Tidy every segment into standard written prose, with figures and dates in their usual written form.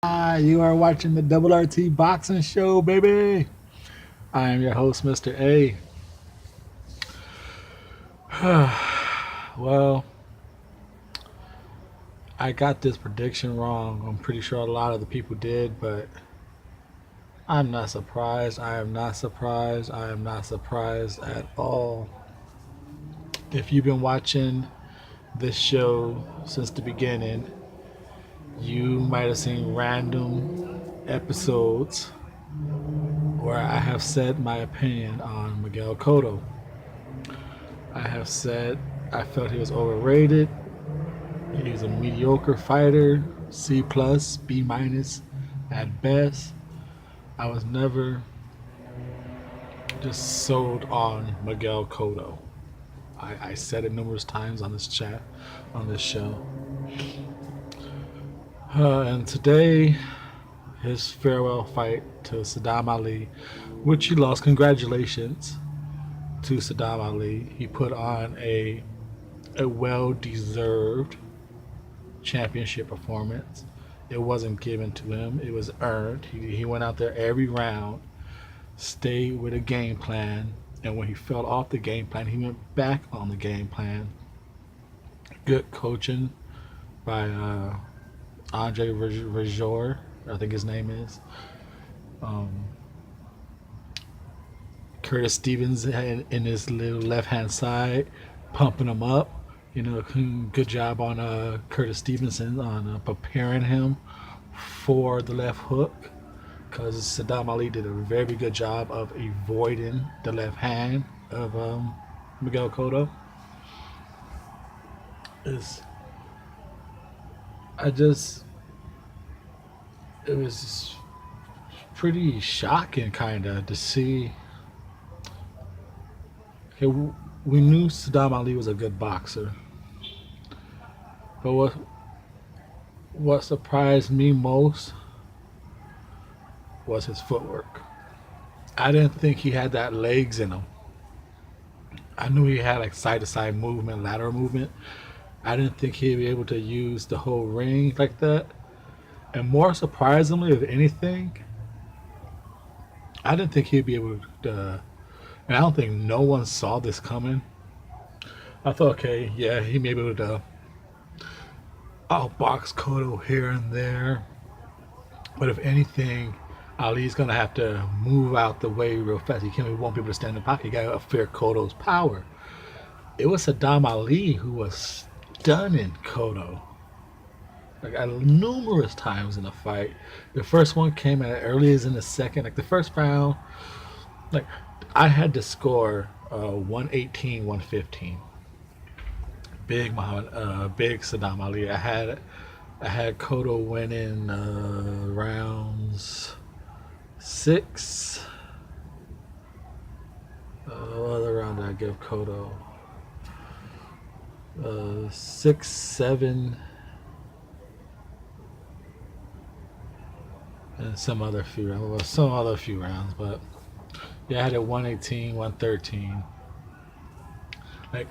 You are watching the Double RT Boxing Show, baby. I am your host, Mr. A. Well, I got this prediction wrong. I'm pretty sure a lot of the people did, but I'm not surprised. I am not surprised. I am not surprised at all. If you've been watching this show since the beginning, you might have seen random episodes where I have said my opinion on Miguel Cotto. I have said I felt he was overrated. He was a mediocre fighter, C plus, B minus at best. I was never just sold on Miguel Cotto. I said it numerous times on this chat, on this show. And today, his farewell fight to Sadam Ali, which he lost. Congratulations to Sadam Ali. He put on a well-deserved championship performance. It wasn't given to him. It was earned. He went out there every round, stayed with a game plan, and when he fell off the game plan, he went back on the game plan. Good coaching by Andre Rajor, I think his name is. Um, Curtis Stevens in his little left-hand side, pumping him up. Good job on Curtis Stevenson on preparing him for the left hook, because Sadam Ali did a very good job of avoiding the left hand of Miguel Cotto. Is I just it was pretty shocking, kind of, to see. Okay, we knew Sadam Ali was a good boxer, but what surprised me most was his footwork. I didn't think he had that legs in him. I knew he had like side to side movement, lateral movement. I didn't think he'd be able to use the whole ring like that. And more surprisingly, if anything, I didn't think he'd be able to. And I don't think no one saw this coming. I thought, okay, yeah, he may be able to outbox Cotto here and there. But if anything, Ali's gonna have to move out the way real fast. He won't be able to stand in the pocket. He gotta fear Cotto's power. It was Sadam Ali who was stunning Cotto, like numerous times in the fight. The first one came at early as in the second. Like the first round, like I had to score 118, 115. Big Sadam Ali. I had Cotto winning rounds 6. What other round did I give Cotto? 6, 7, and some other few rounds. Well, some other few rounds, but yeah, I had it 118, 113. Like,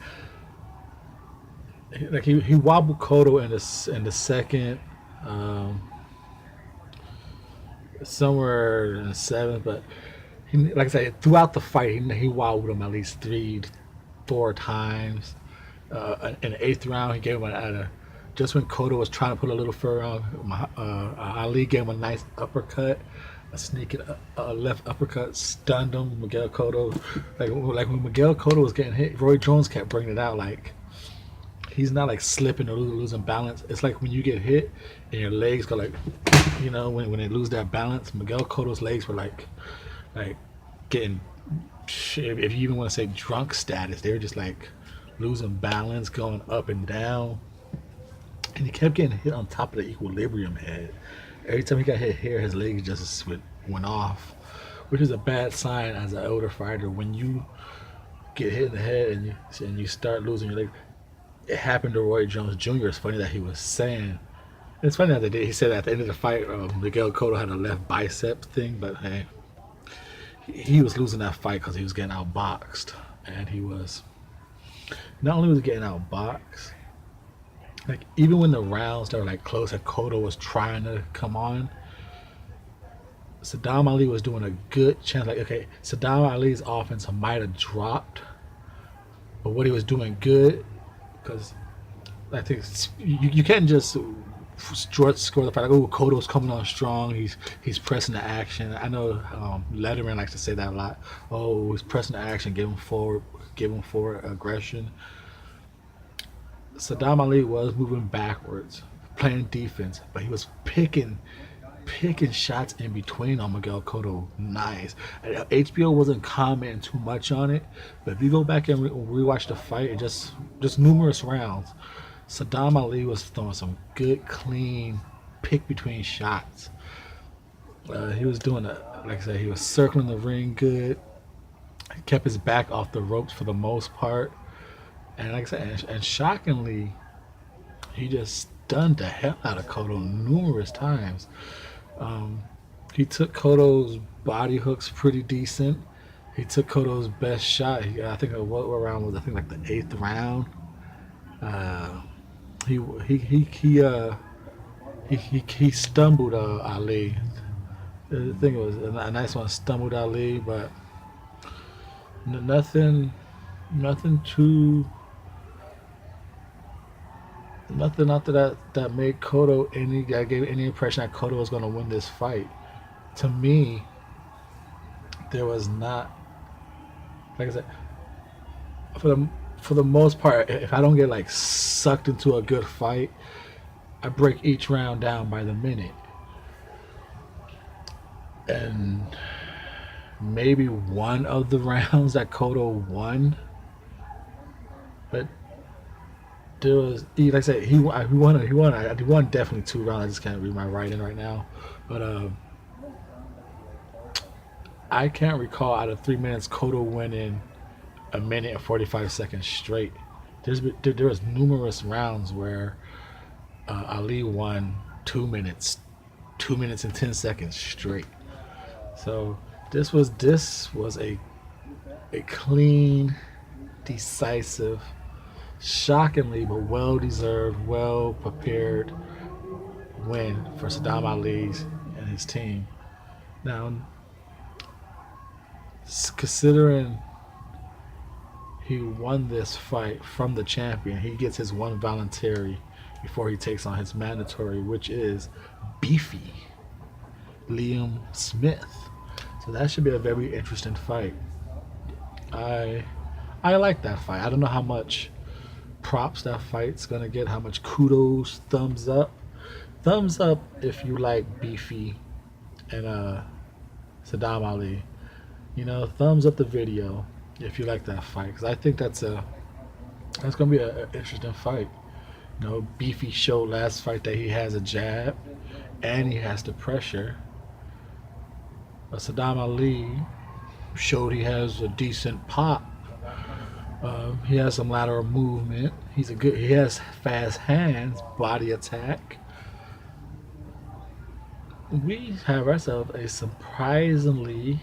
he wobbled Cotto in the second, um, somewhere in the seventh, but like I said, throughout the fight, he wobbled him at least 3, 4 times. In the eighth round, he gave him just when Cotto was trying to put a little fur on, Ali gave him a nice uppercut, a sneaking left uppercut, stunned him. Miguel Cotto, like when Miguel Cotto was getting hit, Roy Jones kept bringing it out. Like, he's not like slipping or losing balance. It's like when you get hit and your legs go like, when they lose that balance. Miguel Cotto's legs were like getting, if you even want to say drunk status, they were just like losing balance, going up and down. And he kept getting hit on top of the equilibrium head. Every time he got hit here, his legs just went off, which is a bad sign as an older fighter. When you get hit in the head and you start losing your leg, it happened to Roy Jones Jr. It's funny that he was saying. It's funny that he said at the end of the fight, Miguel Cotto had a left bicep thing, but hey, he was losing that fight because he was getting outboxed, and he was not only was he getting outboxed, Like even when the rounds that were like close and Cotto was trying to come on, Sadam Ali was doing a good chance. Like, okay, Sadam Ali's offense might have dropped, but what he was doing good, because I think you can't just score the fight like, oh, Cotto's coming on strong. He's pressing the action. I know Letterman likes to say that a lot. Oh, he's pressing the action, give him forward aggression. Sadam Ali was moving backwards, playing defense, but he was picking shots in between on Miguel Cotto. Nice. HBO wasn't commenting too much on it, but if you go back and rewatch the fight, it just numerous rounds, Sadam Ali was throwing some good, clean pick between shots. He was doing like I said, he was circling the ring good. He kept his back off the ropes for the most part, and like I said, and shockingly, he just stunned the hell out of Cotto numerous times. He took Cotto's body hooks pretty decent. He took Cotto's best shot. I think what round was? I think like the 8th round. He stumbled Ali. I think it was a nice one. Stumbled Ali, but nothing too. Nothing after that made Cotto that gave any impression that Cotto was going to win this fight. To me, there was not, like I said, for the most part, if I don't get like sucked into a good fight, I break each round down by the minute. And maybe one of the rounds that Cotto won, but there was, like I said, he won definitely 2 rounds. I just can't read my writing right now, but I can't recall out of 3 minutes Cotto winning a minute and 45 seconds straight. There was numerous rounds where Ali won 2 minutes, 2 minutes and 10 seconds straight. So this was a clean, decisive, shockingly but well deserved, well prepared win for Sadam Ali and his team. Now, considering he won this fight from the champion, he gets his one voluntary before he takes on his mandatory, which is beefy Liam Smith. So that should be a very interesting fight. I like that fight. I don't know how much props that fight's gonna get, how much kudos, thumbs up if you like beefy and Sadam Ali. Thumbs up the video if you like that fight, because I think that's gonna be an interesting fight. Beefy showed last fight that he has a jab and he has the pressure. Sadam Ali showed he has a decent pop. He has some lateral movement. He has fast hands, body attack. We have ourselves a surprisingly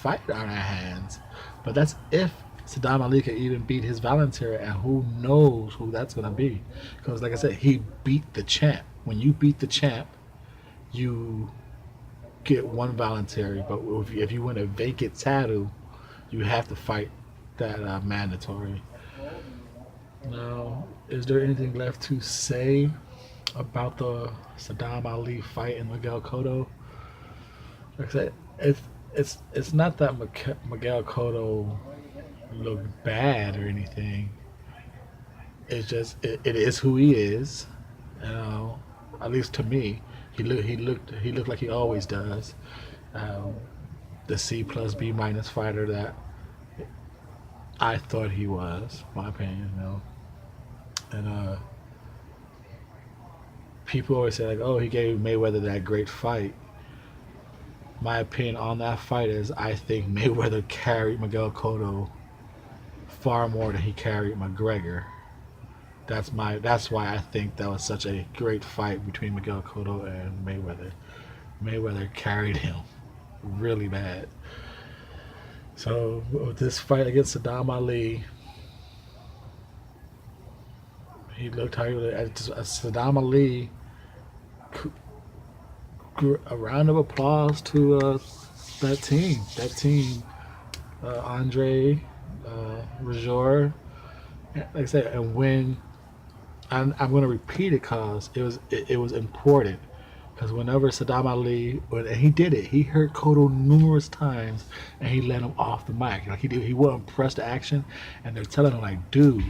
fight on our hands, but that's if Sadam Ali can even beat his voluntary, and who knows who that's gonna be? Because, like I said, he beat the champ. When you beat the champ, you get one voluntary, but if you win a vacant title, you have to fight that mandatory. Now, is there anything left to say about the Sadam Ali fight and Miguel Cotto? Like I said, it's not that Miguel Cotto looked bad or anything. It's just it is who he is. At least to me, he looked like he always does. The C+B- fighter that I thought he was, my opinion. And people always say like, oh, he gave Mayweather that great fight. My opinion on that fight is I think Mayweather carried Miguel Cotto far more than he carried McGregor. That's why I think that was such a great fight between Miguel Cotto and Mayweather. Mayweather carried him really bad. So with this fight against Sadam Ali, He looked how he was. Sadam Ali. A round of applause to that team. That team. Andre, Rajor. Like I said, and when I'm going to repeat it because it was important. Because whenever Sadam Ali, and he did it, he hurt Cotto numerous times, and he let him off the mic. Like he wouldn't press the action, and they're telling him like, dude,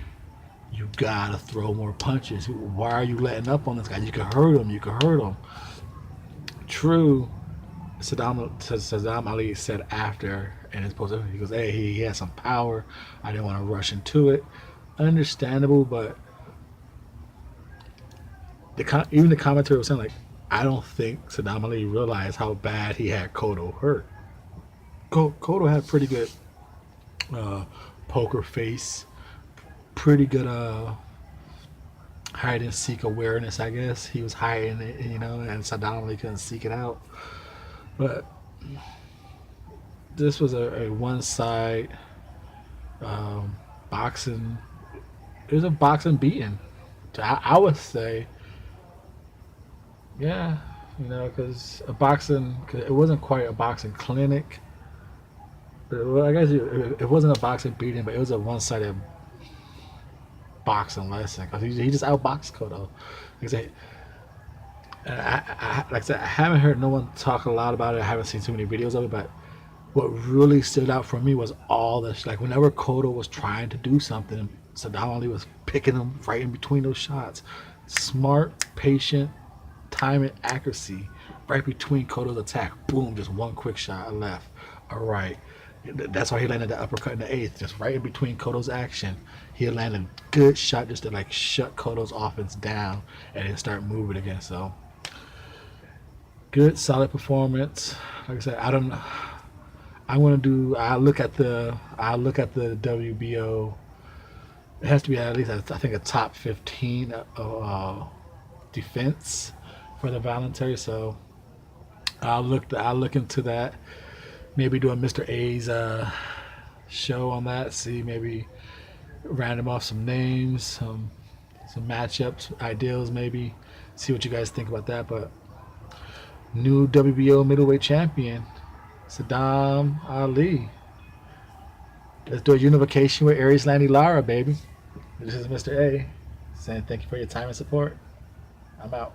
you gotta throw more punches. Why are you letting up on this guy? You can hurt him. You can hurt him. True. Sadam Ali said after in his post, he goes, "Hey, he has some power. I didn't want to rush into it. Understandable, but even the commentary was saying like, I don't think Sadam Ali realized how bad he had Cotto hurt. Cotto had pretty good poker face, pretty good hide and seek awareness. I guess he was hiding it, and Sadam Ali couldn't seek it out. But this was a one side boxing. It was a boxing beating. I would say, yeah, because it wasn't quite a boxing clinic. Well, I guess it wasn't a boxing beating, but it was a one-sided boxing lesson because he just outboxed Cotto. Like I said, I haven't heard no one talk a lot about it. I haven't seen too many videos of it, but what really stood out for me was all this. Like whenever Cotto was trying to do something, Sadam Ali was picking him right in between those shots. Smart, patient, time and accuracy right between Cotto's attack. Boom, just one quick shot left. All right. That's why he landed the uppercut in the eighth, just right in between Cotto's action. He landed a good shot just to like shut Cotto's offense down and then start moving again. So good, solid performance. Like I said, I don't know. I look at the WBO. It has to be at least I think a top 15 defense for the voluntary. So I'll look into that. Maybe do a Mr.A's show on that. See, maybe random off some names, some matchups, ideals. Maybe see what you guys think about that. But new WBO Middleweight champion, Sadam Ali. Let's do a unification with Aries Landy Lara, baby. This is Mr. A saying thank you for your time and support. I'm out.